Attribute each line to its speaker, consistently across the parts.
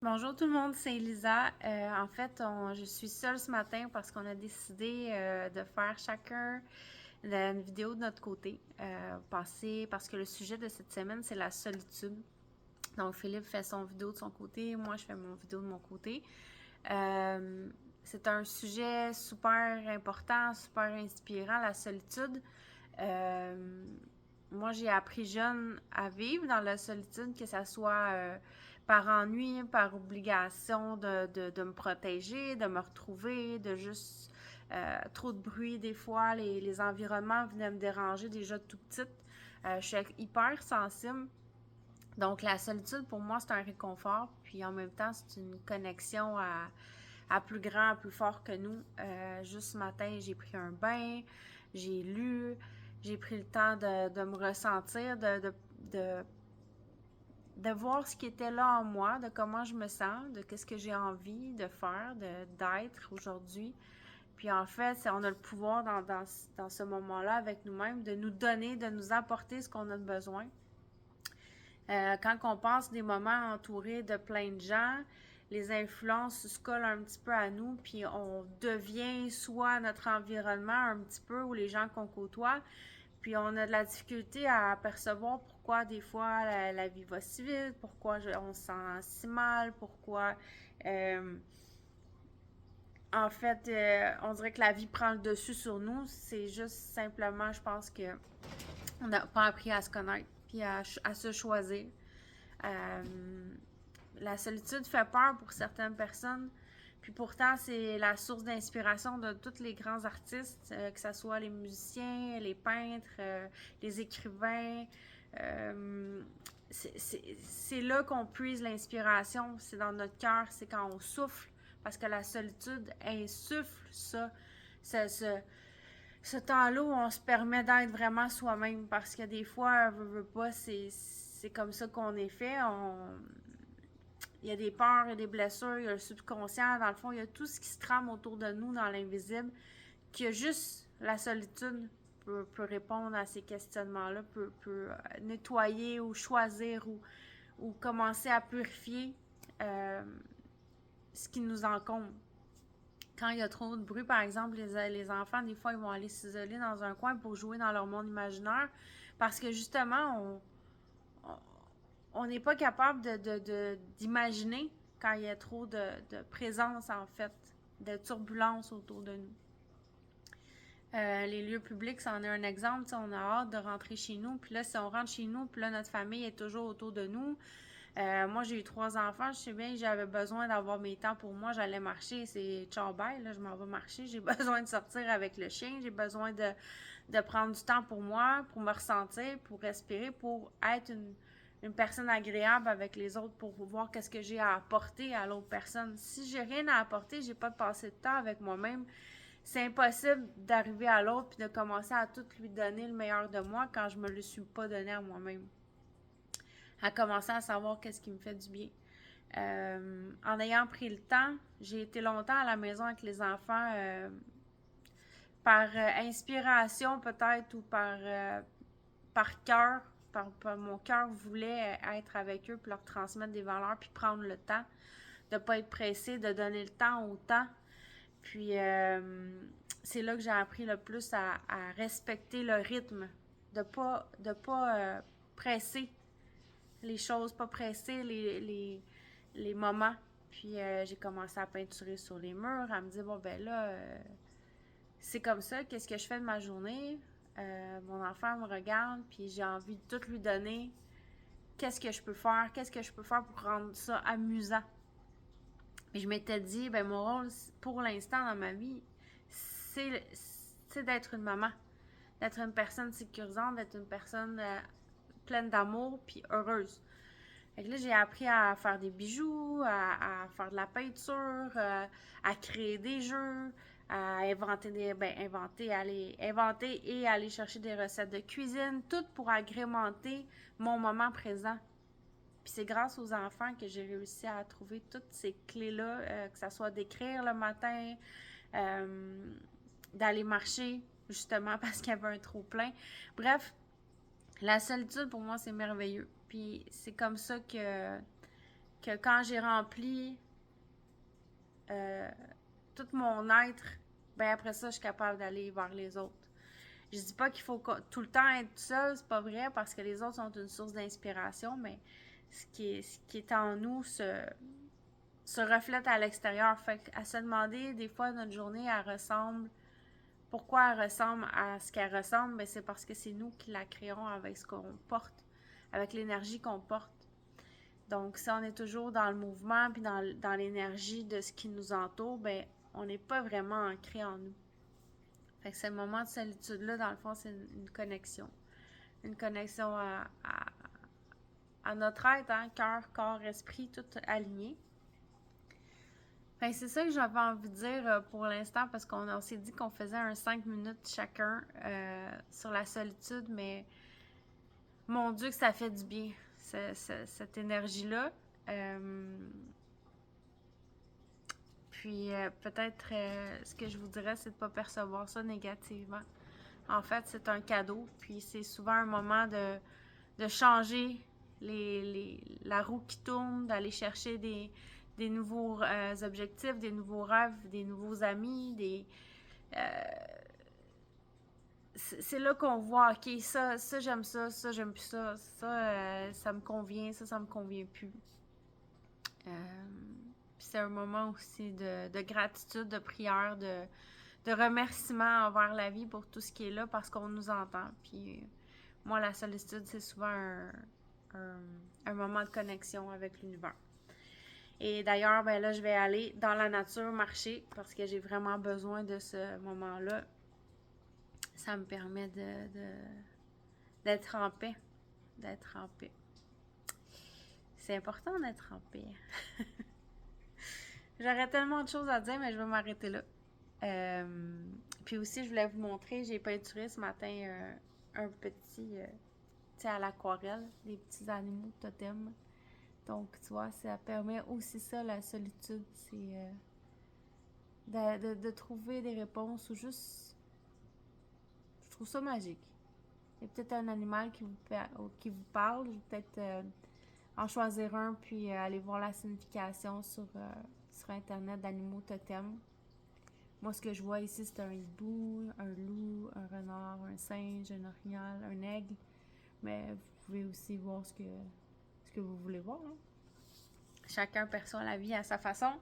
Speaker 1: Bonjour tout le monde, c'est Elisa. En fait, je suis seule ce matin parce qu'on a décidé de faire chacun une vidéo de notre côté. Parce que le sujet de cette semaine, c'est la solitude. Donc, Philippe fait son vidéo de son côté, moi je fais mon vidéo de mon côté. Euh, c'est un sujet super important, super inspirant, la solitude. Euh, Moi, j'ai appris jeune à vivre dans la solitude, que ça soit par ennui, par obligation de me protéger, de me retrouver, de juste trop de bruit des fois. Les environnements venaient me déranger déjà tout petite. Je suis hyper sensible. Donc, la solitude, pour moi, c'est un réconfort. Puis en même temps, c'est une connexion à plus grand, à plus fort que nous. Juste ce matin, j'ai pris un bain, j'ai lu, j'ai pris le temps de me ressentir, de, de voir ce qui était là en moi, de comment je me sens, de qu'est-ce que j'ai envie de faire, d'être aujourd'hui. Puis en fait, on a le pouvoir dans ce moment-là avec nous-mêmes de nous donner, de nous apporter ce qu'on a de besoin. Quand on passe des moments entourés de plein de gens, les influences se collent un petit peu à nous, puis on devient soit notre environnement un petit peu ou les gens qu'on côtoie, puis on a de la difficulté à percevoir pourquoi des fois la vie va si vite, pourquoi on se sent si mal, pourquoi euh, en fait on dirait que la vie prend le dessus sur nous. C'est juste simplement, je pense que on n'a pas appris à se connaître, puis à se choisir. Euh, la solitude fait peur pour certaines personnes. Puis pourtant, c'est la source d'inspiration de tous les grands artistes, que ce soit les musiciens, les peintres, les écrivains. Euh, c'est là qu'on puise l'inspiration. C'est dans notre cœur, c'est quand on souffle. Parce que la solitude insuffle ça. Ce temps-là où on se permet d'être vraiment soi-même. Parce que des fois, veut pas, c'est comme ça qu'on est fait. Il y a des peurs, il y a des blessures, il y a le subconscient. Dans le fond, il y a tout ce qui se trame autour de nous dans l'invisible, qu'il y a juste la solitude peut répondre à ces questionnements-là, peut nettoyer ou choisir ou commencer à purifier euh, ce qui nous encombre. Quand il y a trop de bruit, par exemple, les enfants, des fois, ils vont aller s'isoler dans un coin pour jouer dans leur monde imaginaire parce que justement, on n'est pas capable d'imaginer quand il y a trop de présence, en fait, de turbulence autour de nous. Les lieux publics, c'en est un exemple. On a hâte de rentrer chez nous. Puis là, si on rentre chez nous, puis là, notre famille est toujours autour de nous. Moi, j'ai eu 3 enfants. Je sais bien que j'avais besoin d'avoir mes temps pour moi. J'allais marcher. C'est ciao bye. Là, je m'en vais marcher. J'ai besoin de sortir avec le chien. J'ai besoin de prendre du temps pour moi, pour me ressentir, pour respirer, pour être une personne agréable avec les autres, pour voir qu'est-ce que j'ai à apporter à l'autre personne. Si j'ai rien à apporter, j'ai pas de passer de temps avec moi-même, c'est impossible d'arriver à l'autre puis de commencer à tout lui donner le meilleur de moi quand je me le suis pas donné à moi-même. À commencer à savoir qu'est-ce qui me fait du bien. En ayant pris le temps, j'ai été longtemps à la maison avec les enfants par inspiration peut-être ou par cœur. Par mon cœur voulait être avec eux puis leur transmettre des valeurs puis prendre le temps de ne pas être pressé, de donner le temps au temps. Puis c'est là que j'ai appris le plus à respecter le rythme, de pas presser les choses, pas presser les moments. Puis j'ai commencé à peinturer sur les murs, à me dire, bon ben là, c'est comme ça, qu'est-ce que je fais de ma journée? Mon enfant me regarde, puis j'ai envie de tout lui donner. Qu'est-ce que je peux faire? Qu'est-ce que je peux faire pour rendre ça amusant? Mais je m'étais dit, ben mon rôle pour l'instant dans ma vie, c'est d'être une maman, d'être une personne sécurisante, d'être une personne pleine d'amour puis heureuse. Fait que là, j'ai appris à faire des bijoux, à faire de la peinture, à créer des jeux, à inventer et aller chercher des recettes de cuisine, tout pour agrémenter mon moment présent. Puis c'est grâce aux enfants que j'ai réussi à trouver toutes ces clés-là, que ça soit d'écrire le matin, euh, d'aller marcher, justement parce qu'il y avait un trop-plein. Bref, la solitude, pour moi, c'est merveilleux. Puis c'est comme ça que quand j'ai rempli tout mon être, ben après ça, je suis capable d'aller vers les autres. Je dis pas qu'il faut tout le temps être seul, c'est pas vrai, parce que les autres sont une source d'inspiration, mais ce qui est en nous se reflète à l'extérieur. Fait qu'à se demander, des fois, notre journée, elle ressemble. Pourquoi elle ressemble à ce qu'elle ressemble? Ben, c'est parce que c'est nous qui la créons avec ce qu'on porte, avec l'énergie qu'on porte. Donc, si on est toujours dans le mouvement puis dans l'énergie de ce qui nous entoure, ben, on n'est pas vraiment ancré en nous. Fait que ce moment de solitude-là, dans le fond, c'est une connexion. Une connexion à notre être, hein? Cœur, corps, esprit, tout aligné. Fait que c'est ça que j'avais envie de dire pour l'instant, parce qu'on s'est dit qu'on faisait un 5 minutes chacun sur la solitude, mais mon Dieu que ça fait du bien, cette énergie-là. Puis peut-être ce que je vous dirais, c'est de ne pas percevoir ça négativement. En fait, c'est un cadeau, puis c'est souvent un moment de changer la roue qui tourne, d'aller chercher des nouveaux objectifs, des nouveaux rêves, des nouveaux amis, c'est là qu'on voit, ok, ça j'aime ça j'aime plus ça me convient, ça me convient plus. Puis c'est un moment aussi de gratitude, de prière, de remerciement envers la vie pour tout ce qui est là parce qu'on nous entend. Puis moi, la solitude, c'est souvent un moment de connexion avec l'univers. Et d'ailleurs, ben là, je vais aller dans la nature marcher parce que j'ai vraiment besoin de ce moment-là. Ça me permet d'être en paix. D'être en paix. C'est important d'être en paix. J'aurais tellement de choses à dire, mais je vais m'arrêter là. Puis aussi, je voulais vous montrer, j'ai peinturé ce matin un petit, tu sais, à l'aquarelle, des petits animaux totems. Donc, tu vois, ça permet aussi ça, la solitude, c'est de trouver des réponses ou juste... Je trouve ça magique. Il y a peut-être un animal qui vous parle, je vais peut-être en choisir un, puis aller voir la signification sur Internet d'animaux totems. Moi, ce que je vois ici, c'est un hibou, un loup, un renard, un singe, un orignal, un aigle. Mais vous pouvez aussi voir ce que vous voulez voir. Hein? Chacun perçoit la vie à sa façon.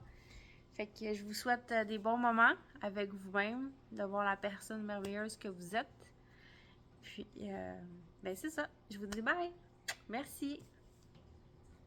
Speaker 1: Fait que je vous souhaite des bons moments avec vous-même, de voir la personne merveilleuse que vous êtes. Puis, ben c'est ça. Je vous dis bye. Merci.